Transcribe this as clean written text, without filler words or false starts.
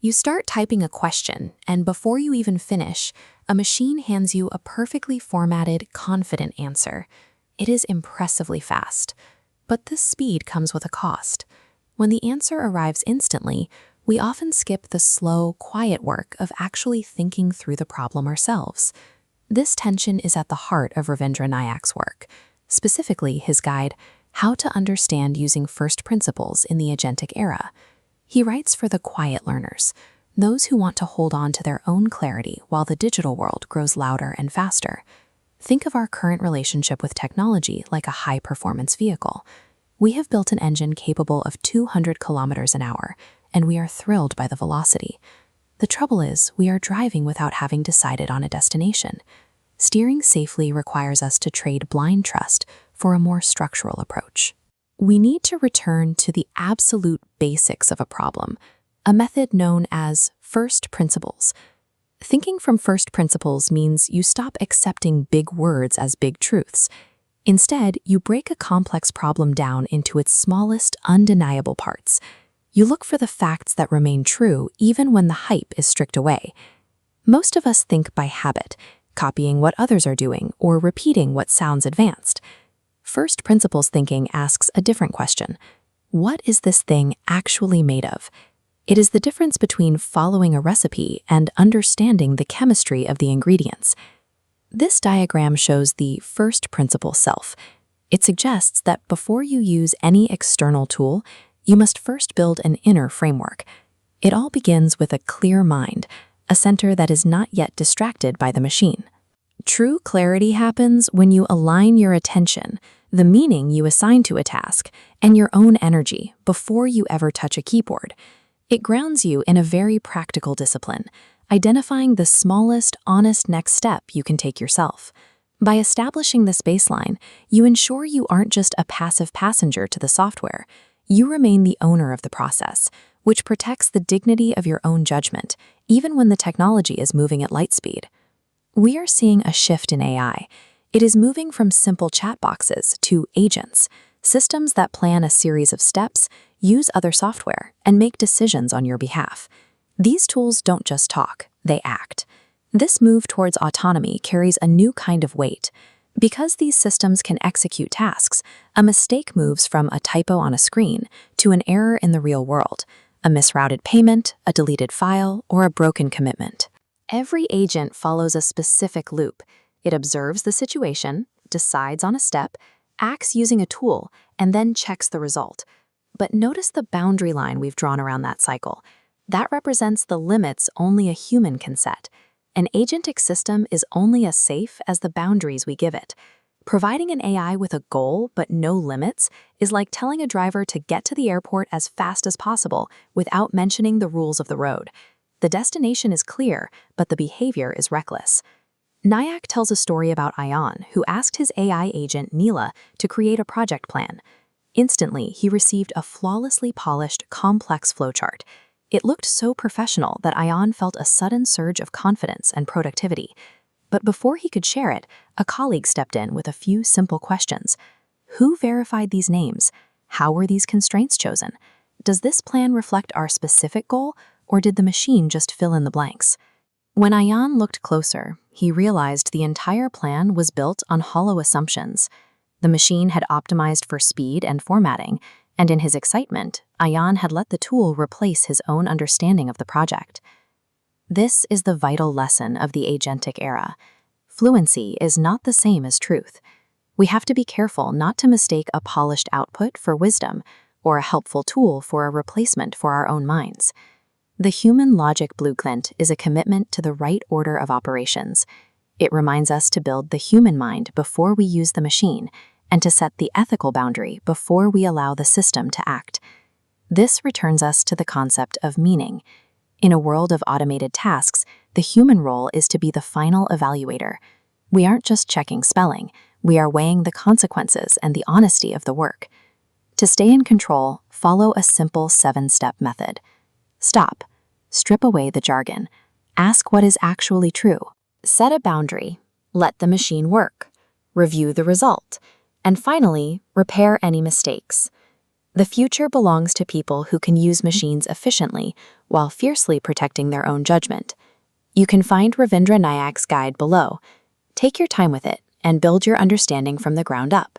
You start typing a question, and before you even finish, a machine hands you a perfectly formatted, confident answer. It is impressively fast. But this speed comes with a cost. When the answer arrives instantly, we often skip the slow, quiet work of actually thinking through the problem ourselves. This tension is at the heart of Ravindra Nayak's work, specifically his guide, How to Understand Using First Principles in the Agentic Era. He writes for the quiet learners, those who want to hold on to their own clarity while the digital world grows louder and faster. Think of our current relationship with technology like a high-performance vehicle. We have built an engine capable of 200 kilometers an hour, and we are thrilled by the velocity. The trouble is, we are driving without having decided on a destination. Steering safely requires us to trade blind trust for a more structural approach. We need to return to the absolute basics of a problem, a method known as first principles. Thinking from first principles means you stop accepting big words as big truths. Instead, you break a complex problem down into its smallest, undeniable parts. You look for the facts that remain true even when the hype is stripped away. Most of us think by habit, copying what others are doing or repeating what sounds advanced. First principles thinking asks a different question. What is this thing actually made of? It is the difference between following a recipe and understanding the chemistry of the ingredients. This diagram shows the first principle self. It suggests that before you use any external tool, you must first build an inner framework. It all begins with a clear mind, a center that is not yet distracted by the machine. True clarity happens when you align your attention, the meaning you assign to a task, and your own energy before you ever touch a keyboard. It grounds you in a very practical discipline, identifying the smallest, honest next step you can take yourself. By establishing this baseline, you ensure you aren't just a passive passenger to the software. You remain the owner of the process, which protects the dignity of your own judgment, even when the technology is moving at light speed. We are seeing a shift in AI. It is moving from simple chat boxes to agents, systems that plan a series of steps, use other software, and make decisions on your behalf. These tools don't just talk, they act. This move towards autonomy carries a new kind of weight. Because these systems can execute tasks, a mistake moves from a typo on a screen to an error in the real world, a misrouted payment, a deleted file, or a broken commitment. Every agent follows a specific loop. It observes the situation, decides on a step, acts using a tool, and then checks the result. But notice the boundary line we've drawn around that cycle. That represents the limits only a human can set. An agentic system is only as safe as the boundaries we give it. Providing an AI with a goal but no limits is like telling a driver to get to the airport as fast as possible without mentioning the rules of the road. The destination is clear, but the behavior is reckless. Nayak tells a story about Ayan, who asked his AI agent Neela to create a project plan. Instantly, he received a flawlessly polished, complex flowchart. It looked so professional that Ayan felt a sudden surge of confidence and productivity. But before he could share it, a colleague stepped in with a few simple questions. Who verified these names? How were these constraints chosen? Does this plan reflect our specific goal, or did the machine just fill in the blanks? When Ayan looked closer, he realized the entire plan was built on hollow assumptions. The machine had optimized for speed and formatting, and in his excitement, Ayan had let the tool replace his own understanding of the project. This is the vital lesson of the agentic era. Fluency is not the same as truth. We have to be careful not to mistake a polished output for wisdom, or a helpful tool for a replacement for our own minds. The human logic blueprint is a commitment to the right order of operations. It reminds us to build the human mind before we use the machine, and to set the ethical boundary before we allow the system to act. This returns us to the concept of meaning. In a world of automated tasks, the human role is to be the final evaluator. We aren't just checking spelling, we are weighing the consequences and the honesty of the work. To stay in control, follow a simple 7-step method. Stop. Strip away the jargon. Ask what is actually true. Set a boundary. Let the machine work. Review the result. And finally, repair any mistakes. The future belongs to people who can use machines efficiently while fiercely protecting their own judgment. You can find Ravindra Nayak's guide below. Take your time with it and build your understanding from the ground up.